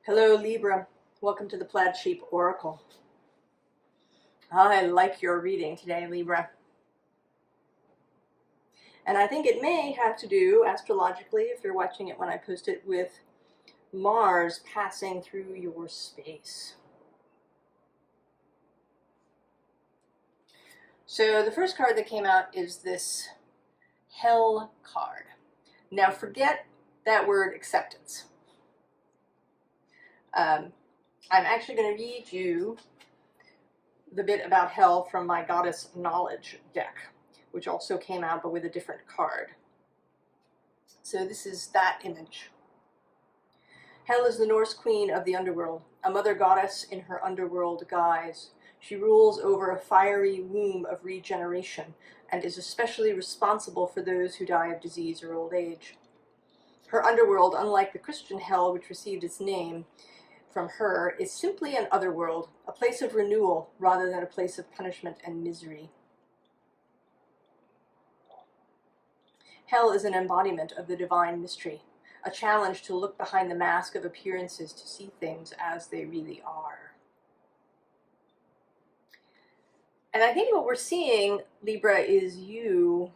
Hello Libra, welcome to the Plaid Sheep Oracle. I like your reading today, Libra. And I think it may have to do, astrologically, if you're watching it when I post it, with Mars passing through your space. So the first card that came out is this Hell card. Now forget that word acceptance. I'm actually going to read you the bit about hell from my Goddess Knowledge deck, which also came out but with a different card. So this is that image. Hell is the Norse queen of the underworld, a mother goddess in her underworld guise. She rules over a fiery womb of regeneration and is especially responsible for those who die of disease or old age. Her underworld, unlike the Christian hell which received its name from her, is simply an otherworld, a place of renewal rather than a place of punishment and misery. Hell is an embodiment of the divine mystery, a challenge to look behind the mask of appearances to see things as they really are. And I think what we're seeing, Libra, is you,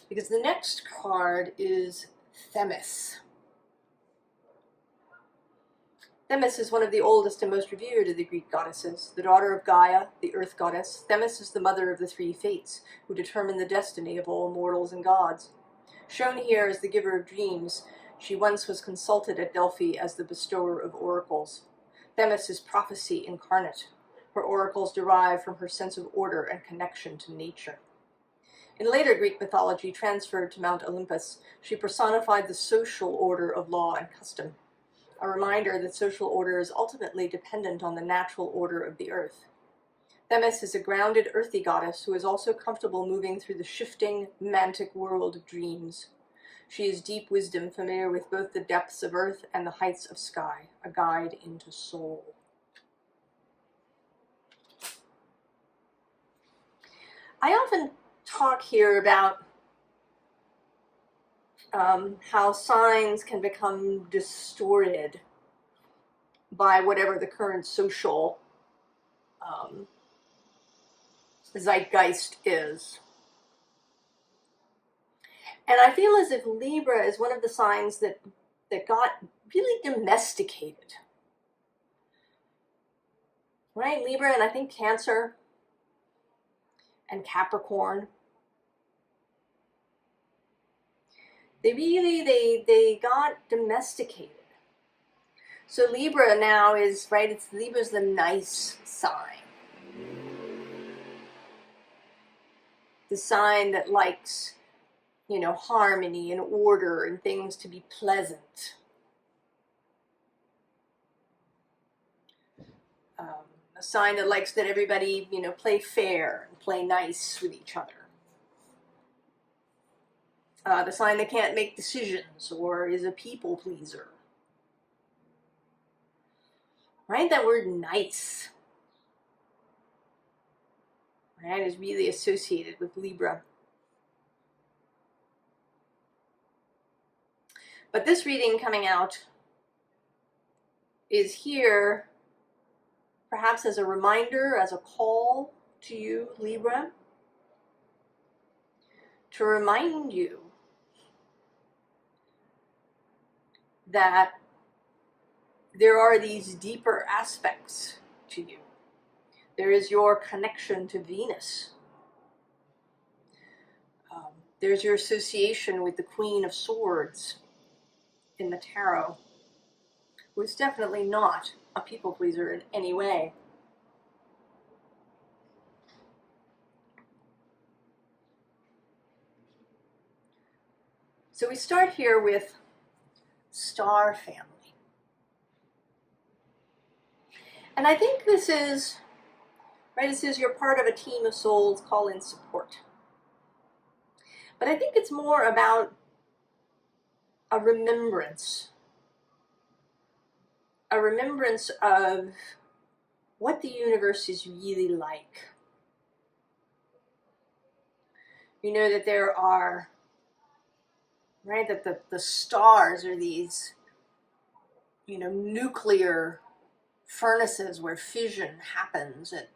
because the next card is Themis. Themis is one of the oldest and most revered of the Greek goddesses, the daughter of Gaia, the earth goddess. Themis is the mother of the three fates, who determine the destiny of all mortals and gods. Shown here as the giver of dreams, she once was consulted at Delphi as the bestower of oracles. Themis is prophecy incarnate. Her oracles derive from her sense of order and connection to nature. In later Greek mythology, transferred to Mount Olympus, she personified the social order of law and custom, a reminder that social order is ultimately dependent on the natural order of the earth. Themis is a grounded, earthy goddess who is also comfortable moving through the shifting, mantic world of dreams. She is deep wisdom, familiar with both the depths of earth and the heights of sky, a guide into soul. I often talk here about how signs can become distorted by whatever the current social zeitgeist is. And I feel as if Libra is one of the signs that got really domesticated. Right? Libra, and I think Cancer and Capricorn. They got domesticated. So Libra now is, right, Libra's the nice sign. The sign that likes, harmony and order and things to be pleasant. A sign that likes that everybody, play fair and play nice with each other. The sign that can't make decisions or is a people pleaser. Right? That word nice, right, is really associated with Libra. But this reading coming out is here perhaps as a reminder, as a call to you, Libra, to remind you that there are these deeper aspects to you. There is your connection to Venus. There's your association with the Queen of Swords in the tarot, who is definitely not a people pleaser in any way. So we start here with Star Family. And I think this is, right, it says you're part of a team of souls, call in support. But I think it's more about a remembrance of what the universe is really like. You know that there are, right, that the stars are these nuclear furnaces where fission happens, and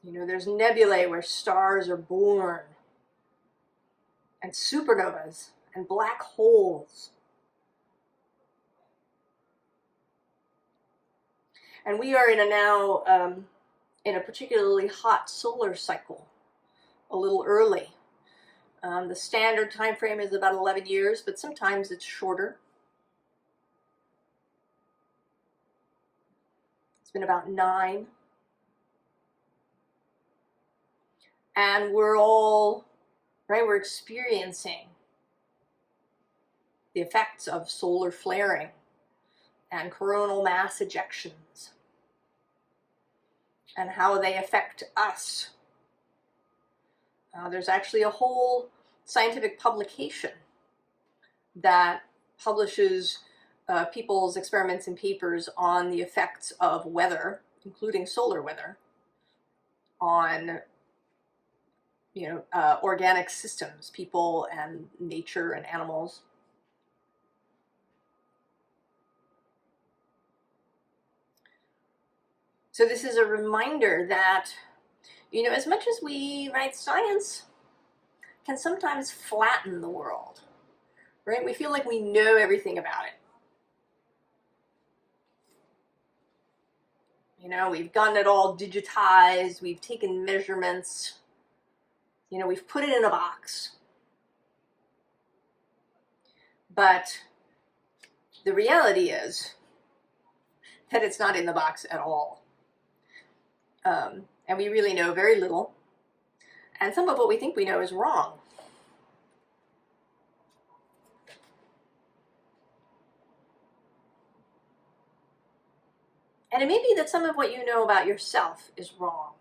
there's nebulae where stars are born, and supernovas and black holes. And we are in a particularly hot solar cycle, a little early. The standard time frame is about 11 years, but sometimes it's shorter. It's been about 9. And we're experiencing the effects of solar flaring and coronal mass ejections and how they affect us. There's actually a whole scientific publication that publishes people's experiments and papers on the effects of weather, including solar weather, on organic systems, people and nature and animals. So this is a reminder that, as much as science can sometimes flatten the world, right? We feel like we know everything about it. We've gotten it all digitized, we've taken measurements, we've put it in a box. But the reality is that it's not in the box at all. And we really know very little. And some of what we think we know is wrong. And it may be that some of what you know about yourself is wrong.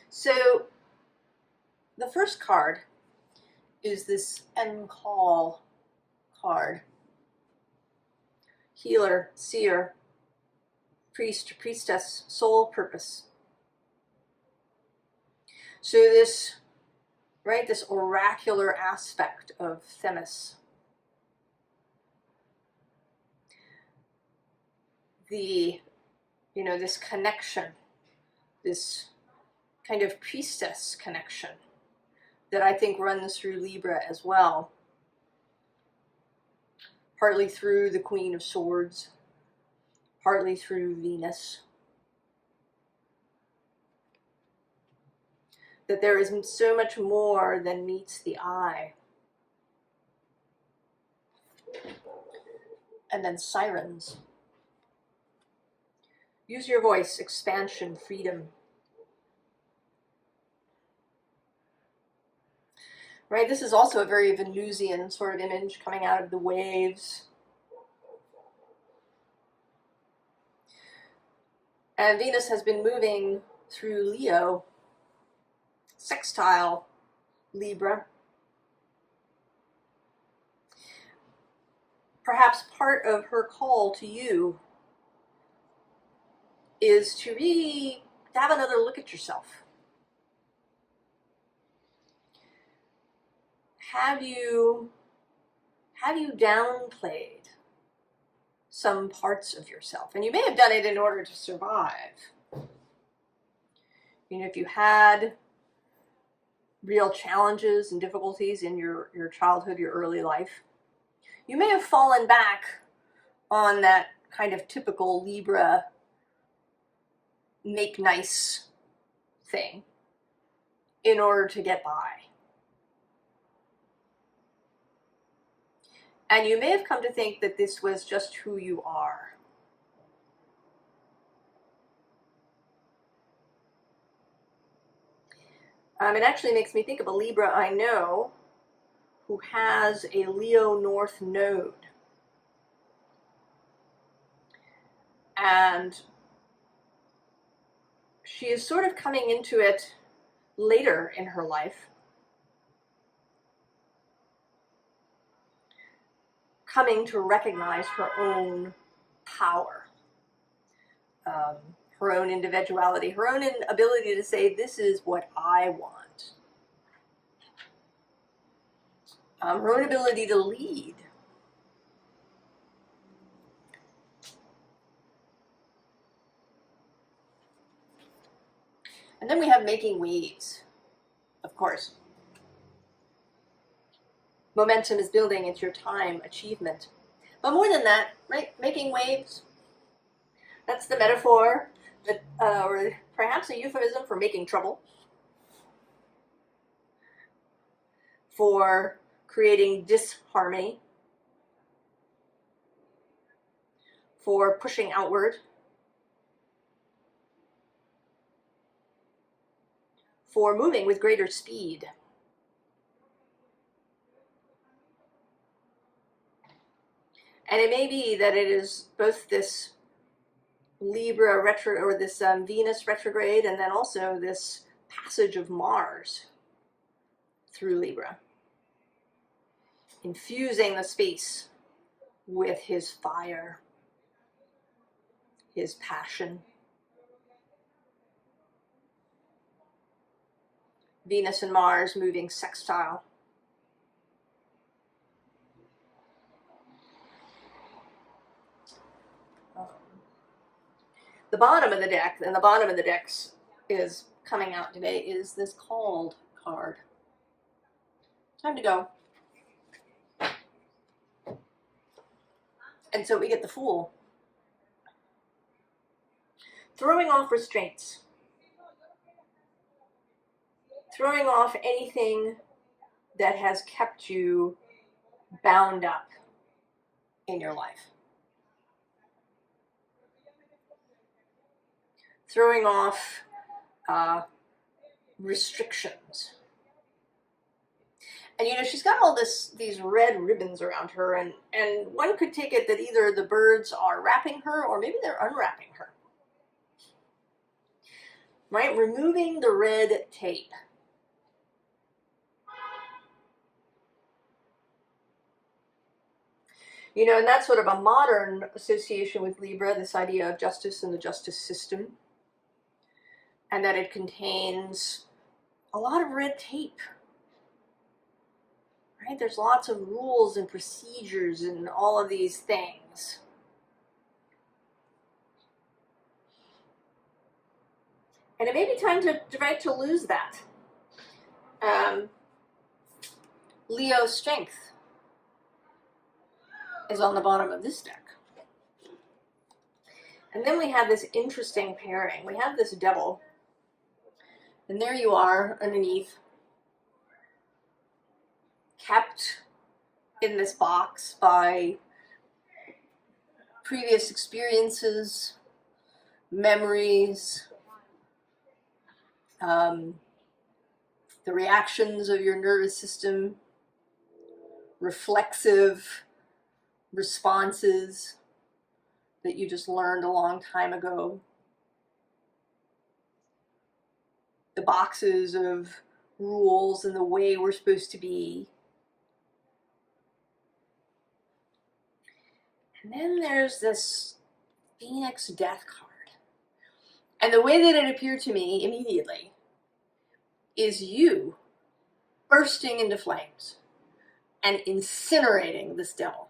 So the first card is this Call card. Healer, seer, priest, priestess, soul purpose. So this oracular aspect of Themis. This connection, this kind of priestess connection that I think runs through Libra as well. Partly through the Queen of Swords, partly through Venus. That there is so much more than meets the eye. And then sirens. Use your voice, expansion, freedom. Right, this is also a very Venusian sort of image coming out of the waves. And Venus has been moving through Leo, sextile Libra. Perhaps part of her call to you is to really have another look at yourself. Have you downplayed some parts of yourself? And you may have done it in order to survive. If you had real challenges and difficulties in your childhood, your early life, you may have fallen back on that kind of typical Libra make nice thing in order to get by. And you may have come to think that this was just who you are. It actually makes me think of a Libra I know who has a Leo North node. And she is sort of coming into it later in her life. Coming to recognize her own power, her own individuality, her own ability to say, this is what I want. Her own ability to lead. And then we have making waves, of course. Momentum is building, it's your time, achievement. But more than that, right? Making waves. That's the metaphor, that, or perhaps a euphemism for making trouble, for creating disharmony, for pushing outward, for moving with greater speed. And it may be that it is both this Libra retro, or this Venus retrograde, and then also this passage of Mars through Libra, infusing the space with his fire, his passion. Venus and Mars moving sextile. The bottom of the deck, and the bottom of the decks is coming out today, is this Called card. Time to go. And so we get the Fool. Throwing off restraints. Throwing off anything that has kept you bound up in your life. Throwing off restrictions. And you know, she's got all these red ribbons around her, and one could take it that either the birds are wrapping her or maybe they're unwrapping her. Right? Removing the red tape. You know, and that's sort of a modern association with Libra, this idea of justice and the justice system. And that it contains a lot of red tape. Right? There's lots of rules and procedures and all of these things. And it may be time to lose that. Leo's strength is on the bottom of this deck. And then we have this interesting pairing. We have this Devil. And there you are underneath, kept in this box by previous experiences, memories, the reactions of your nervous system, reflexive responses that you just learned a long time ago. The boxes of rules and the way we're supposed to be. And then there's this Phoenix Death card. And the way that it appeared to me immediately is you bursting into flames and incinerating this devil.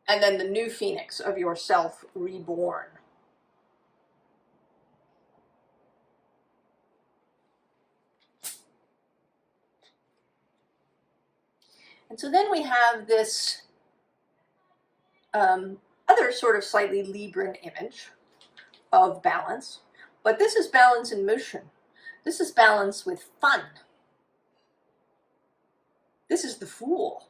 And then the new Phoenix of yourself reborn. And so then we have this other sort of slightly Libran image of balance. But this is balance in motion. This is balance with fun. This is the Fool.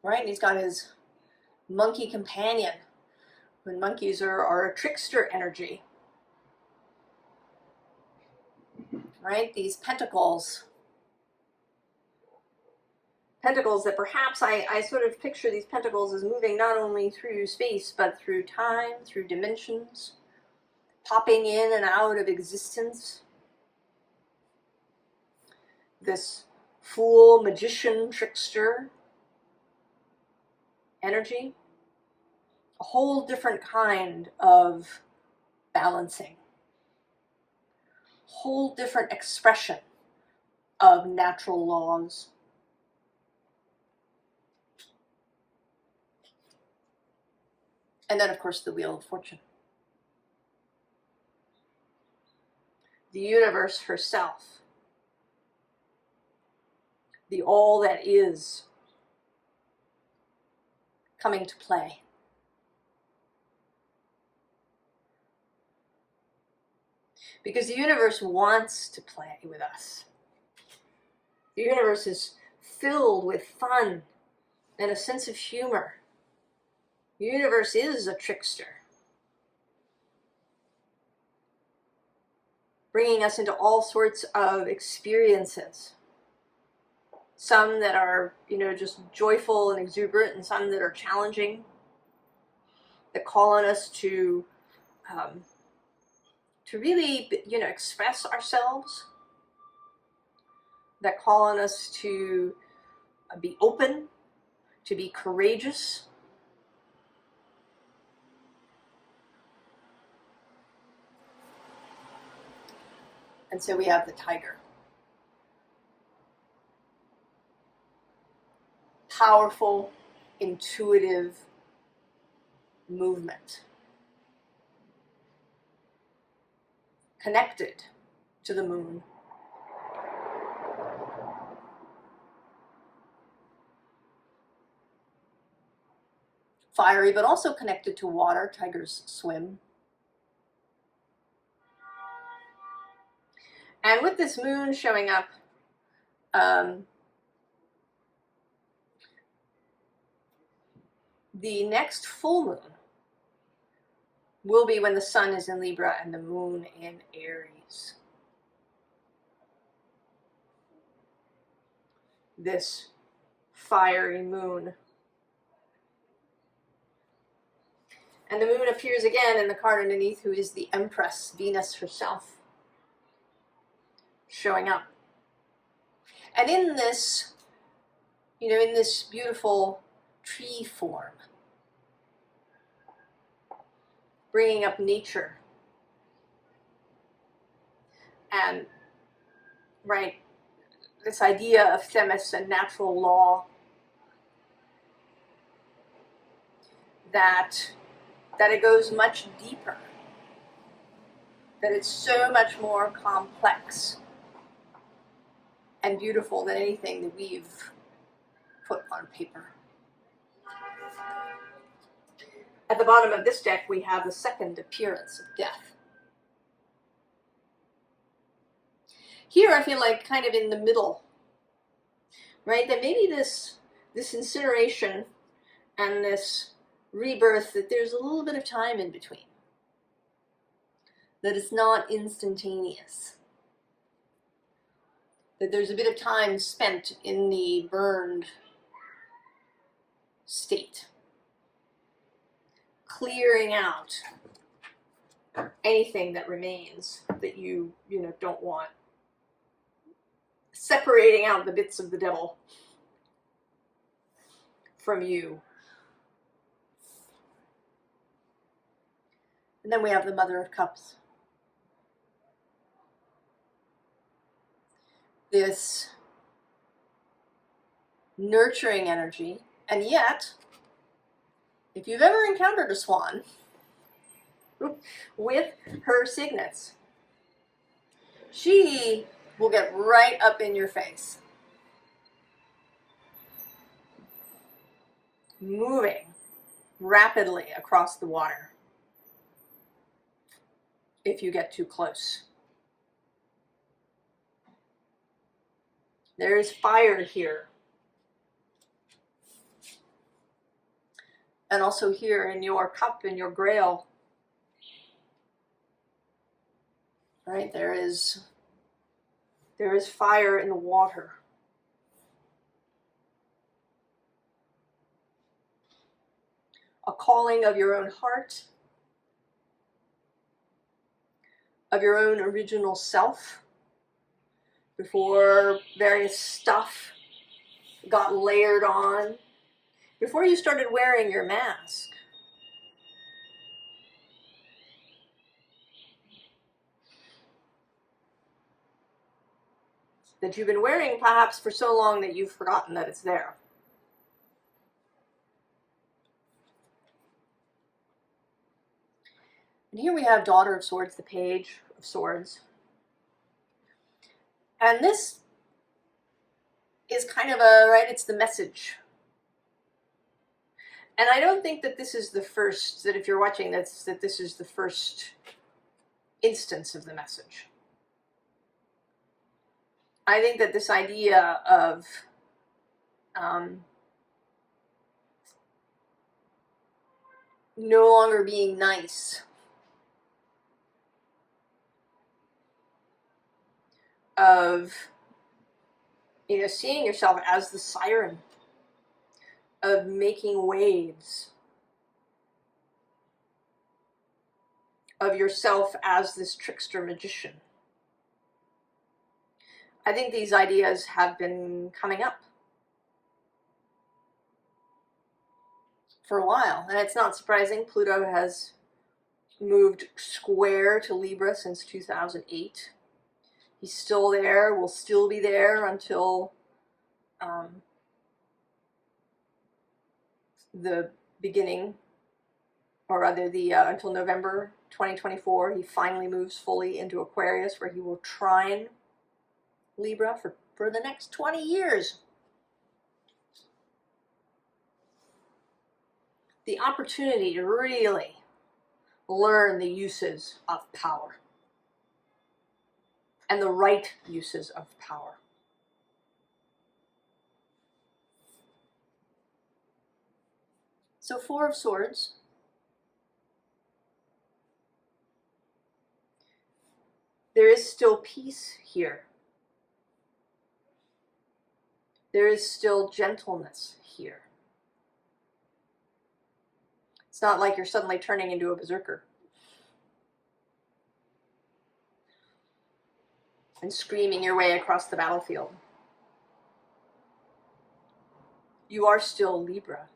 Right? And he's got his monkey companion. When monkeys are a trickster energy. Right? These pentacles. Pentacles that perhaps I sort of picture these pentacles as moving not only through space, but through time, through dimensions, popping in and out of existence. This Fool, magician, trickster, energy, a whole different kind of balancing, whole different expression of natural laws. And then, of course, the Wheel of Fortune. The universe herself, the all that is, coming to play. Because the universe wants to play with us. The universe is filled with fun and a sense of humor. The universe is a trickster, bringing us into all sorts of experiences. Some that are, just joyful and exuberant, and some that are challenging, that call on us to really, express ourselves, that call on us to be open, to be courageous. And so we have the tiger. Powerful, intuitive movement. Connected to the moon. Fiery, but also connected to water. Tigers swim. And with this moon showing up, the next full moon will be when the sun is in Libra and the moon in Aries. This fiery moon. And the moon appears again in the card underneath, who is the Empress, Venus herself, showing up. And in this, in this beautiful tree form, bringing up nature. And, this idea of themis and natural law, that it goes much deeper, that it's so much more complex and beautiful than anything that we've put on paper. At the bottom of this deck, we have the second appearance of death. Here, I feel like kind of in the middle, right? That maybe this incineration and this rebirth, that there's a little bit of time in between. That it's not instantaneous. That there's a bit of time spent in the burned state, clearing out anything that remains that you don't want, separating out the bits of the devil from you. And then we have the Mother of Cups. This nurturing energy, and yet, if you've ever encountered a swan with her signets, she will get right up in your face, moving rapidly across the water if you get too close. There is fire here. And also here in your cup, in your grail. Right? There is fire in the water. A calling of your own heart, of your own original self, before various stuff got layered on before you started wearing your mask, that you've been wearing perhaps for so long that you've forgotten that it's there. And here we have Daughter of Swords, the Page of Swords. And this is kind of right, it's the message. And I don't think that this is the first, that if you're watching this, that this is the first instance of the message. I think that this idea of no longer being nice, of, you know, seeing yourself as the siren, of making waves, of yourself as this trickster magician. I think these ideas have been coming up for a while, and it's not surprising. Pluto has moved square to Libra since 2008. He's still there, will still be there until the beginning, or rather until November 2024. He finally moves fully into Aquarius, where he will trine Libra for the next 20 years. The opportunity to really learn the uses of power and the right uses of power. So Four of Swords. There is still peace here. There is still gentleness here. It's not like you're suddenly turning into a berserker and screaming your way across the battlefield. You are still Libra.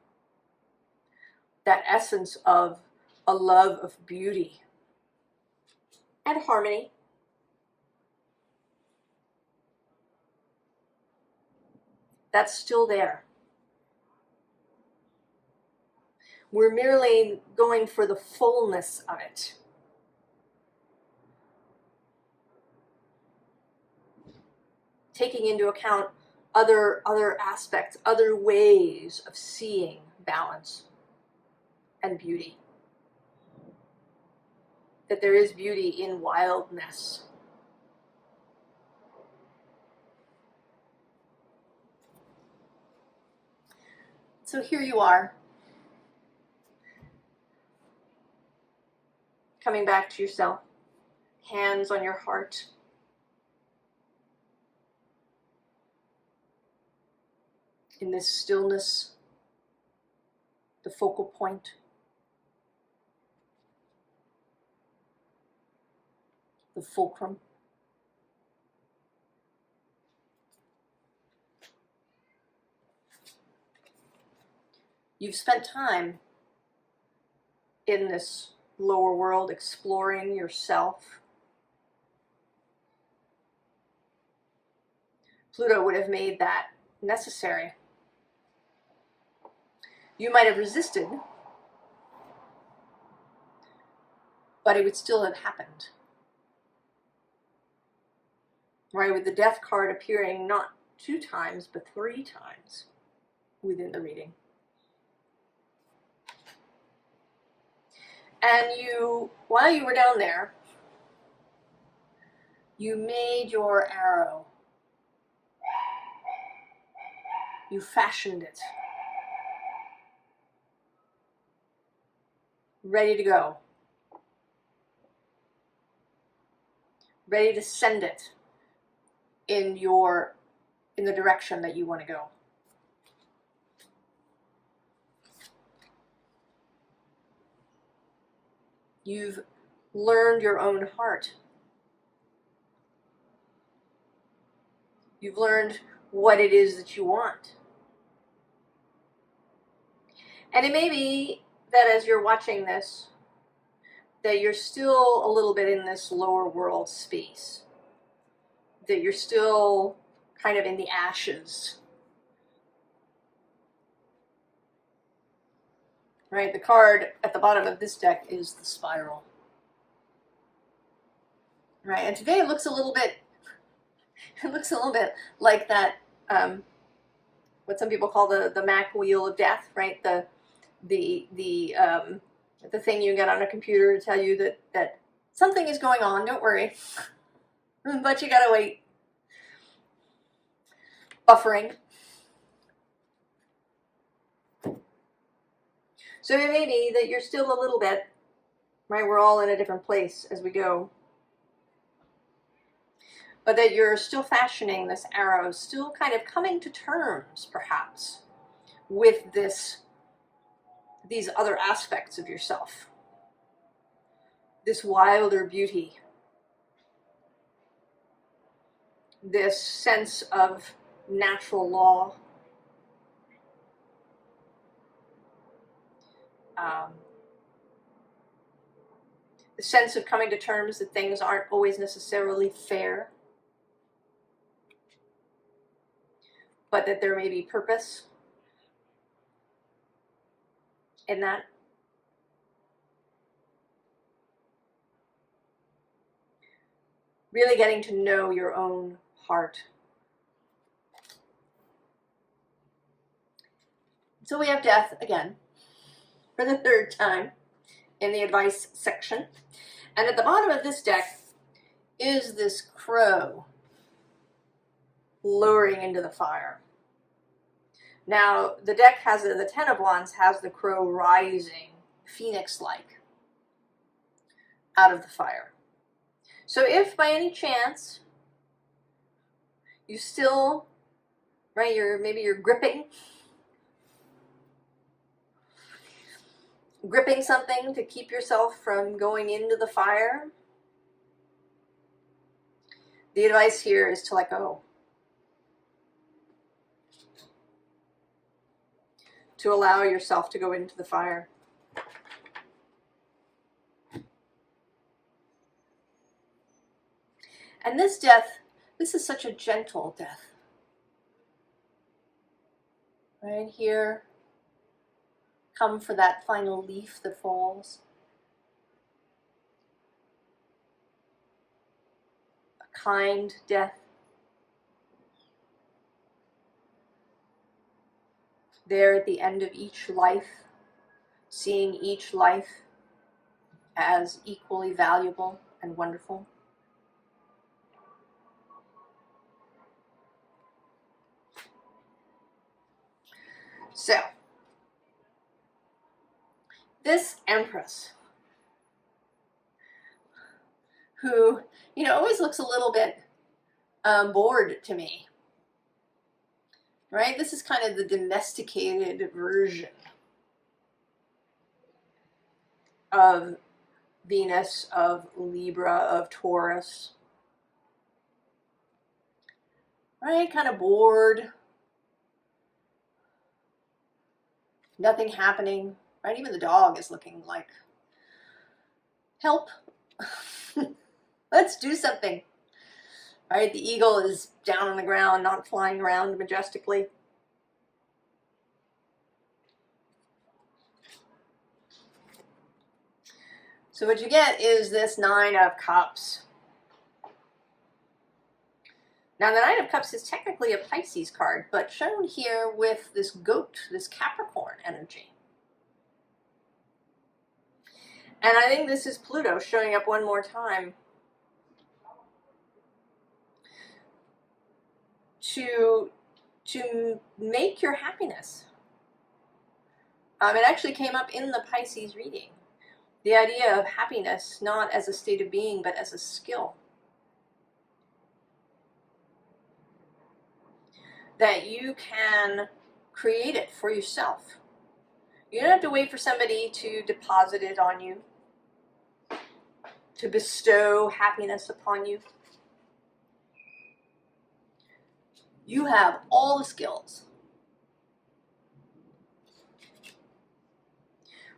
That essence of a love of beauty and harmony. That's still there. We're merely going for the fullness of it. Taking into account other aspects, other ways of seeing balance and beauty. That there is beauty in wildness. So here you are, coming back to yourself, hands on your heart. In this stillness, the focal point, the fulcrum. You've spent time in this lower world exploring yourself. Pluto would have made that necessary. You might have resisted, but it would still have happened. Right, with the Death card appearing not 2 times, but 3 times within the reading. And you, while you were down there, you made your arrow. You fashioned it. Ready to go. Ready to send it in the direction that you want to go. You've learned your own heart. You've learned what it is that you want. And it may be that as you're watching this, that you're still a little bit in this lower world space, that you're still kind of in the ashes. Right, the card at the bottom of this deck is the Spiral. Right, and today it looks a little bit like that, what some people call the Mac wheel of death, right? The thing you get on a computer to tell you that something is going on, don't worry. But you gotta wait. Buffering. So it may be that you're still a little bit, right? We're all in a different place as we go. But that you're still fashioning this arrow, still kind of coming to terms, perhaps, with these other aspects of yourself. This wilder beauty. This sense of natural law. The sense of coming to terms that things aren't always necessarily fair, but that there may be purpose in that. Really getting to know your own heart. So we have death again, for the third time, in the advice section. And at the bottom of this deck is this crow lowering into the fire. Now, the deck has, the Ten of Wands has the crow rising, phoenix-like, out of the fire. So if by any chance you still, right, maybe you're gripping something to keep yourself from going into the fire, the advice here is to let go. To allow yourself to go into the fire. And this death, this is such a gentle death. Right here, come for that final leaf that falls. A kind death. There at the end of each life, seeing each life as equally valuable and wonderful. So, this Empress, who, always looks a little bit bored to me, right? This is kind of the domesticated version of Venus, of Libra, of Taurus, right? Kind of bored, nothing happening, right? Even the dog is looking like, help, let's do something, right? The eagle is down on the ground, not flying around majestically. So what you get is this Nine of Cups. Now the Nine of Cups is technically a Pisces card, but shown here with this goat, this Capricorn energy. And I think this is Pluto showing up one more time to make your happiness. It actually came up in the Pisces reading. The idea of happiness not as a state of being, but as a skill. That you can create it for yourself. You don't have to wait for somebody to deposit it on you, to bestow happiness upon you. You have all the skills.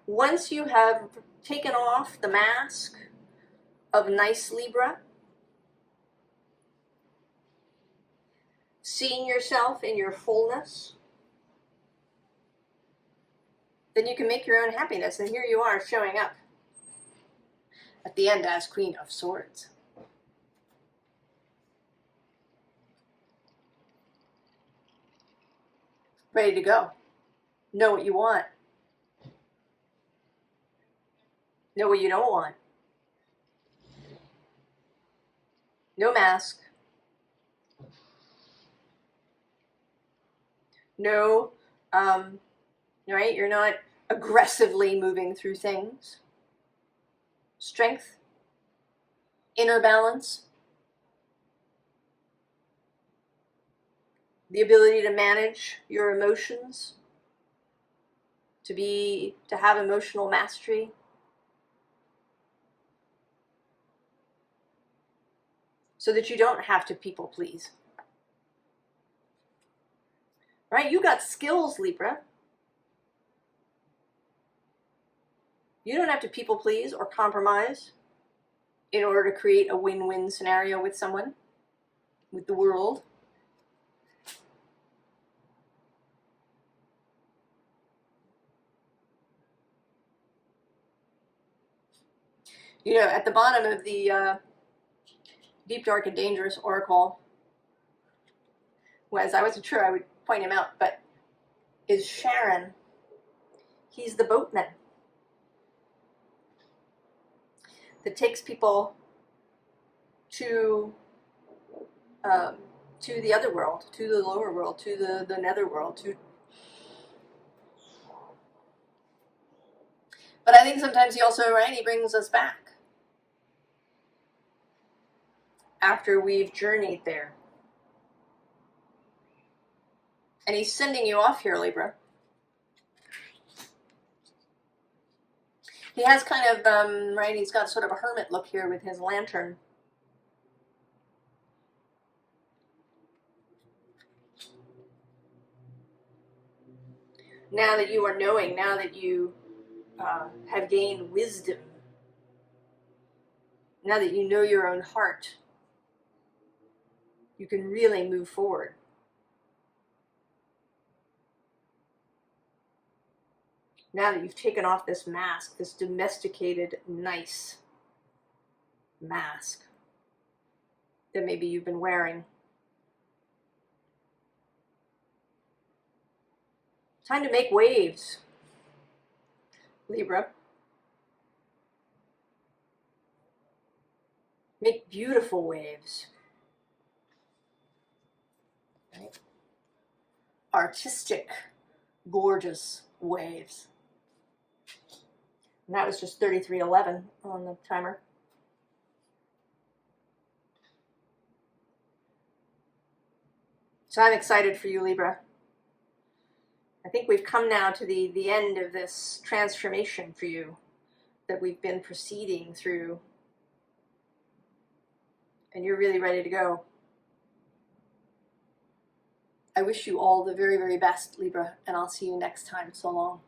once you have taken off the mask of nice Libra, seeing yourself in your fullness, then you can make your own happiness. And here you are showing up at the end as Queen of Swords. Ready to go. Know what you want. Know what you don't want. No mask. No, right? You're not aggressively moving through things. Strength. Inner balance. The ability to manage your emotions. To have emotional mastery. So that you don't have to people please. Right? You got skills, Libra. You don't have to people please or compromise in order to create a win-win scenario with someone, with the world. You know, at the bottom of the Deep, Dark, and Dangerous Oracle, as I wasn't sure I would point him out, but is Sharon. He's the boatman that takes people to the other world, to the lower world, to the netherworld. But I think sometimes he also, right, he brings us back after we've journeyed there. And he's sending you off here, Libra. He has kind of, right, he's got sort of a hermit look here with his lantern. Now that you are knowing, now that you have gained wisdom, now that you know your own heart, you can really move forward. Now that you've taken off this mask, this domesticated, nice mask that maybe you've been wearing. Time to make waves, Libra. Make beautiful waves. Right? Artistic, gorgeous waves. And that was just 3311 on the timer. So I'm excited for you, Libra. I think we've come now to the end of this transformation for you that we've been proceeding through. And you're really ready to go. I wish you all the very, very best, Libra, and I'll see you next time. So long.